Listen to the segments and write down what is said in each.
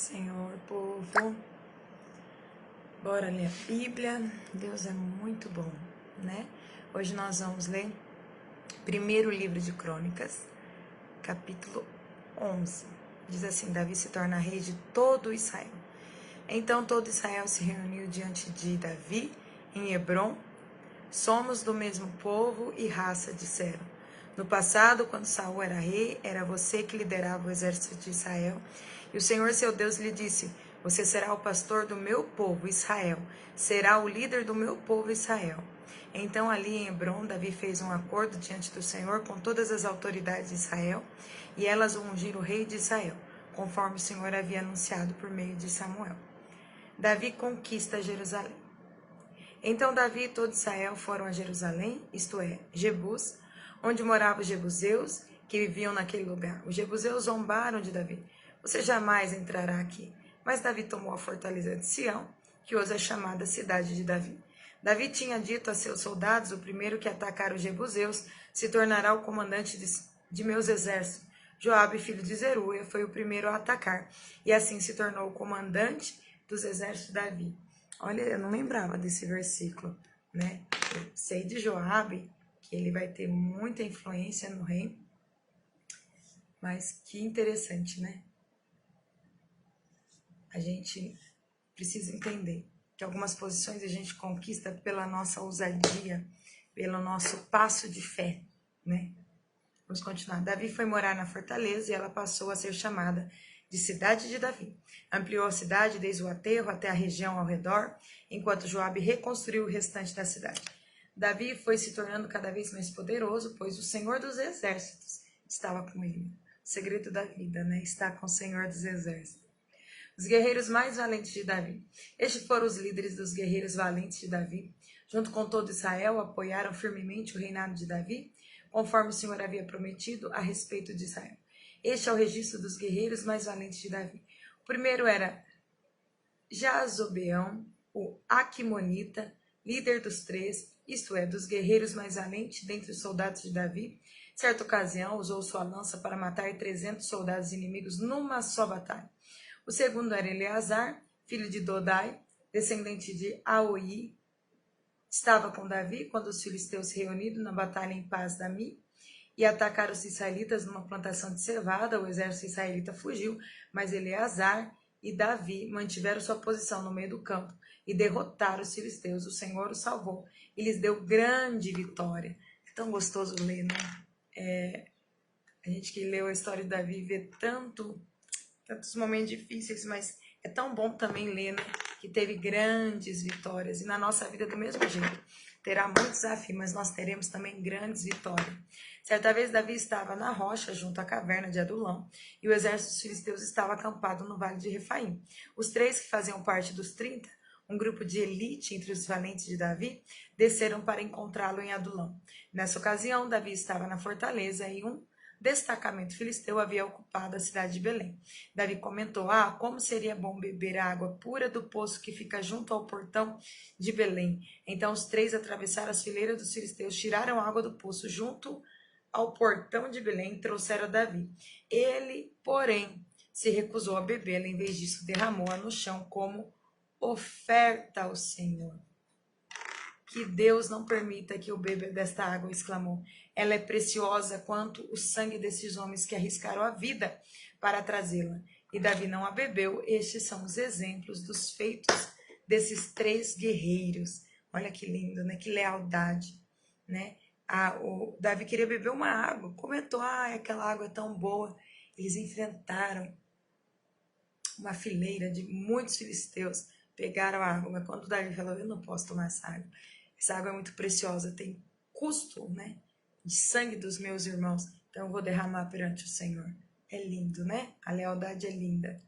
Senhor, povo, bora ler a Bíblia. Deus é muito bom, né? Hoje nós vamos ler primeiro livro de Crônicas, capítulo 11. Diz assim: Davi se torna rei de todo Israel. Então todo Israel se reuniu diante de Davi em Hebrom. Somos do mesmo povo e raça, disseram. No passado, quando Saul era rei, era você que liderava o exército de Israel. E o Senhor, seu Deus, lhe disse: você será o pastor do meu povo, Israel. Será o líder do meu povo, Israel. Então, ali em Hebrom, Davi fez um acordo diante do Senhor com todas as autoridades de Israel, e elas o ungiram o rei de Israel, conforme o Senhor havia anunciado por meio de Samuel. Davi conquista Jerusalém. Então Davi e todo Israel foram a Jerusalém, isto é, Jebus, onde moravam os jebuseus que viviam naquele lugar. Os jebuseus zombaram de Davi: você jamais entrará aqui. Mas Davi tomou a fortaleza de Sião, que hoje é chamada cidade de Davi. Davi tinha dito a seus soldados: o primeiro que atacar os jebuseus se tornará o comandante de meus exércitos. Joabe, filho de Zeruia, foi o primeiro a atacar, e assim se tornou o comandante dos exércitos de Davi. Olha, eu não lembrava desse versículo, né? Eu sei de Joabe, que ele vai ter muita influência no reino, mas que interessante, né? A gente precisa entender que algumas posições a gente conquista pela nossa ousadia, pelo nosso passo de fé, né? Vamos continuar. Davi foi morar na fortaleza e ela passou a ser chamada de cidade de Davi. Ampliou a cidade desde o aterro até a região ao redor, enquanto Joabe reconstruiu o restante da cidade. Davi foi se tornando cada vez mais poderoso, pois o Senhor dos Exércitos estava com ele. O segredo da vida, né? Está com o Senhor dos Exércitos. Os guerreiros mais valentes de Davi. Estes foram os líderes dos guerreiros valentes de Davi. Junto com todo Israel, apoiaram firmemente o reinado de Davi, conforme o Senhor havia prometido a respeito de Israel. Este é o registro dos guerreiros mais valentes de Davi. O primeiro era Jazobeão, o Aquimonita, líder dos três, isto é, dos guerreiros mais valentes dentre os soldados de Davi. Certa ocasião, usou sua lança para matar 300 soldados inimigos numa só batalha. O segundo era Eleazar, filho de Dodai, descendente de Aoi. Estava com Davi quando os filisteus se reuniram na batalha em Pas-Dami e atacaram os israelitas numa plantação de cevada. O exército israelita fugiu, mas Eleazar e Davi mantiveram sua posição no meio do campo e derrotaram os filisteus. O Senhor os salvou e lhes deu grande vitória. É tão gostoso ler, né? A gente que leu a história de Davi vê tantos momentos difíceis, mas é tão bom também ler, né? Que teve grandes vitórias. E na nossa vida do mesmo jeito. Terá muitos desafios, mas nós teremos também grandes vitórias. Certa vez Davi estava na rocha, junto à caverna de Adulão, e o exército dos filisteus estava acampado no vale de Refaim. Os três que faziam parte dos 30, um grupo de elite entre os valentes de Davi, desceram para encontrá-lo em Adulão. Nessa ocasião, Davi estava na fortaleza e um destacamento filisteu havia ocupado a cidade de Belém. Davi comentou: como seria bom beber a água pura do poço que fica junto ao portão de Belém. Então os três atravessaram as fileiras dos filisteus, tiraram a água do poço junto ao portão de Belém e trouxeram a Davi. Ele, porém, se recusou a bebê-la. Em vez disso, derramou-a no chão como oferta ao Senhor. Que Deus não permita que eu beba desta água, exclamou. Ela é preciosa quanto o sangue desses homens que arriscaram a vida para trazê-la. E Davi não a bebeu. Estes são os exemplos dos feitos desses três guerreiros. Olha que lindo, né? Que lealdade, né? O Davi queria beber uma água. Comentou: aquela água é tão boa. Eles enfrentaram uma fileira de muitos filisteus. Pegaram a água, mas quando Davi falou: eu não posso tomar essa água. Essa água é muito preciosa, tem custo, né? De sangue dos meus irmãos. Então eu vou derramar perante o Senhor. É lindo, né? A lealdade é linda.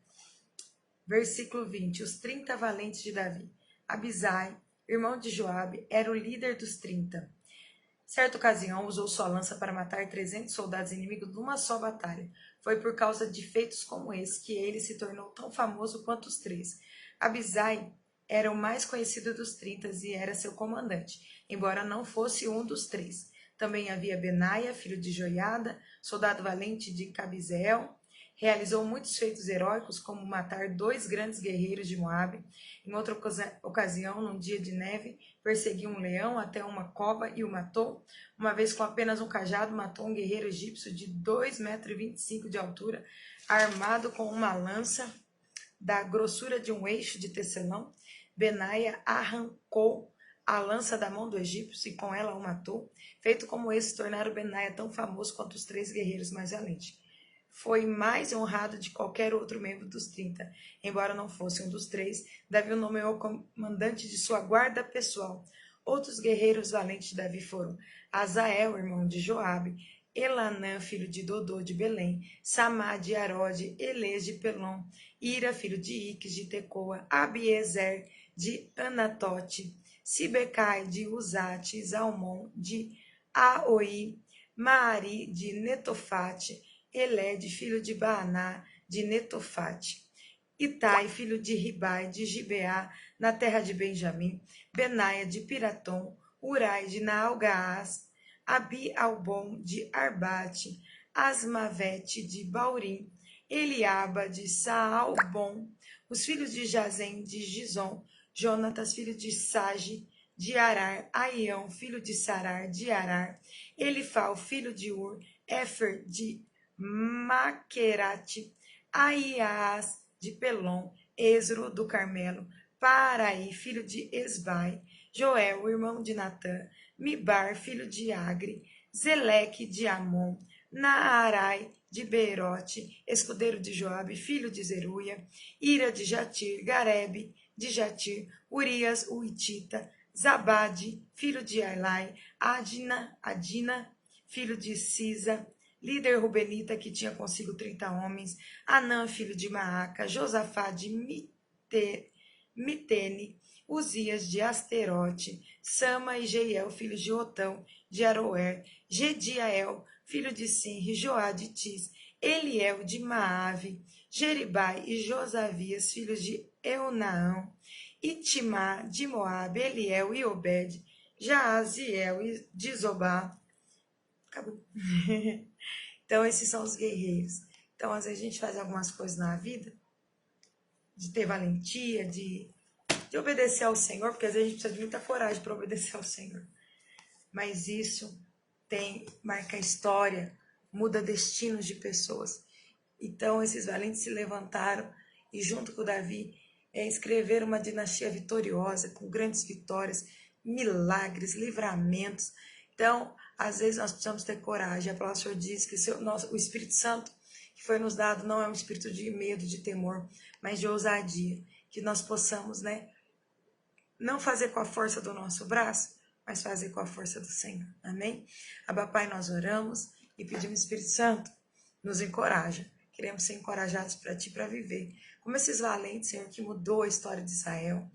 Versículo 20. Os 30 valentes de Davi. Abisai, irmão de Joabe, era o líder dos 30. Certa ocasião, usou sua lança para matar 300 soldados inimigos numa só batalha. Foi por causa de feitos como esse que ele se tornou tão famoso quanto os três. Abisai era o mais conhecido dos 30 e era seu comandante, embora não fosse um dos três. Também havia Benaia, filho de Joiada, soldado valente de Cabizeel, Realizou muitos feitos heróicos, como matar 2 grandes guerreiros de Moabe. Em outra ocasião, num dia de neve, perseguiu um leão até uma cova e o matou. Uma vez, com apenas um cajado, matou um guerreiro egípcio de 2,25 m de altura, armado com uma lança da grossura de um eixo de tecelão. Benaia arrancou a lança da mão do egípcio e com ela o matou. Feito como esse, tornaram Benaia tão famoso quanto os 3 guerreiros mais valentes. Foi mais honrado de qualquer outro membro dos 30. Embora não fosse um dos 3, Davi o nomeou comandante de sua guarda pessoal. Outros guerreiros valentes de Davi foram Azael, irmão de Joabe, Elanã, filho de Dodô de Belém, Samá de Arode, Elês de Pelom, Ira, filho de Iques de Tecoa, Abiezer de Anatote, Sibecai de Uzate, Zalmon de Aoi, Maari de Netofate, Eled, filho de Baaná, de Netofate, Itai, filho de Ribai, de Gibeá, na terra de Benjamim, Benaia, de Piratom, Urai, de Naalgaás, Abi-Albon, de Arbate, Asmavete, de Baurim, Eliaba, de Saalbon, os filhos de Jazem, de Gizom, Jonatas, filho de Sage, de Arar, Aião, filho de Sarar, de Arar, Elifal, filho de Ur, Éfer, de Maquerate, Aias de Pelom, Esro do Carmelo, Paraí, filho de Esbai, Joel, irmão de Natã, Mibar, filho de Agre, Zeleque de Amon, Naarai de Beerote, escudeiro de Joabe, filho de Zeruia, Ira de Jatir, Garebe de Jatir, Urias, o Itita, Zabade, filho de Ailai, Adina, filho de Sisa, líder rubenita que tinha consigo 30 homens, Anã, filho de Maaca, Josafá de Mitene, Uzias de Asterote, Sama e Jeiel, filhos de Otão, de Aroer, Gediael, filho de Sinri, Joá de Tis, Eliel de Maave, Jeribai e Josavias, filhos de Eunaão, Itimá de Moabe, Eliel e Obed, Jaaziel de Zobá. Acabou. Então, esses são os guerreiros. Então, às vezes a gente faz algumas coisas na vida, de ter valentia, de obedecer ao Senhor, porque às vezes a gente precisa de muita coragem para obedecer ao Senhor. Mas isso marca a história, muda destinos de pessoas. Então, esses valentes se levantaram e, junto com Davi, escreveram uma dinastia vitoriosa, com grandes vitórias, milagres, livramentos. Então, às vezes nós precisamos ter coragem. A palavra do Senhor diz que o Espírito Santo que foi nos dado não é um espírito de medo, de temor, mas de ousadia. Que nós possamos, não fazer com a força do nosso braço, mas fazer com a força do Senhor. Amém? Abba, Pai, nós oramos e pedimos, Espírito Santo, nos encoraja. Queremos ser encorajados para Ti, para viver. Como esses valentes, Senhor, que mudou a história de Israel.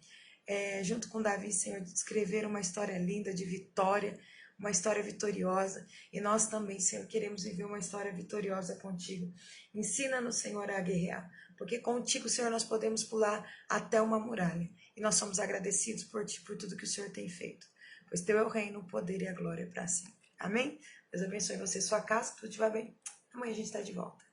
Junto com Davi, Senhor, escreveram uma história linda de vitória, uma história vitoriosa. E nós também, Senhor, queremos viver uma história vitoriosa contigo. Ensina-nos, Senhor, a guerrear. Porque contigo, Senhor, nós podemos pular até uma muralha. E nós somos agradecidos por Ti, por tudo que o Senhor tem feito. Pois Teu é o reino, o poder e a glória para sempre. Amém? Deus abençoe você e sua casa, que tudo te vá bem. Amanhã a gente está de volta.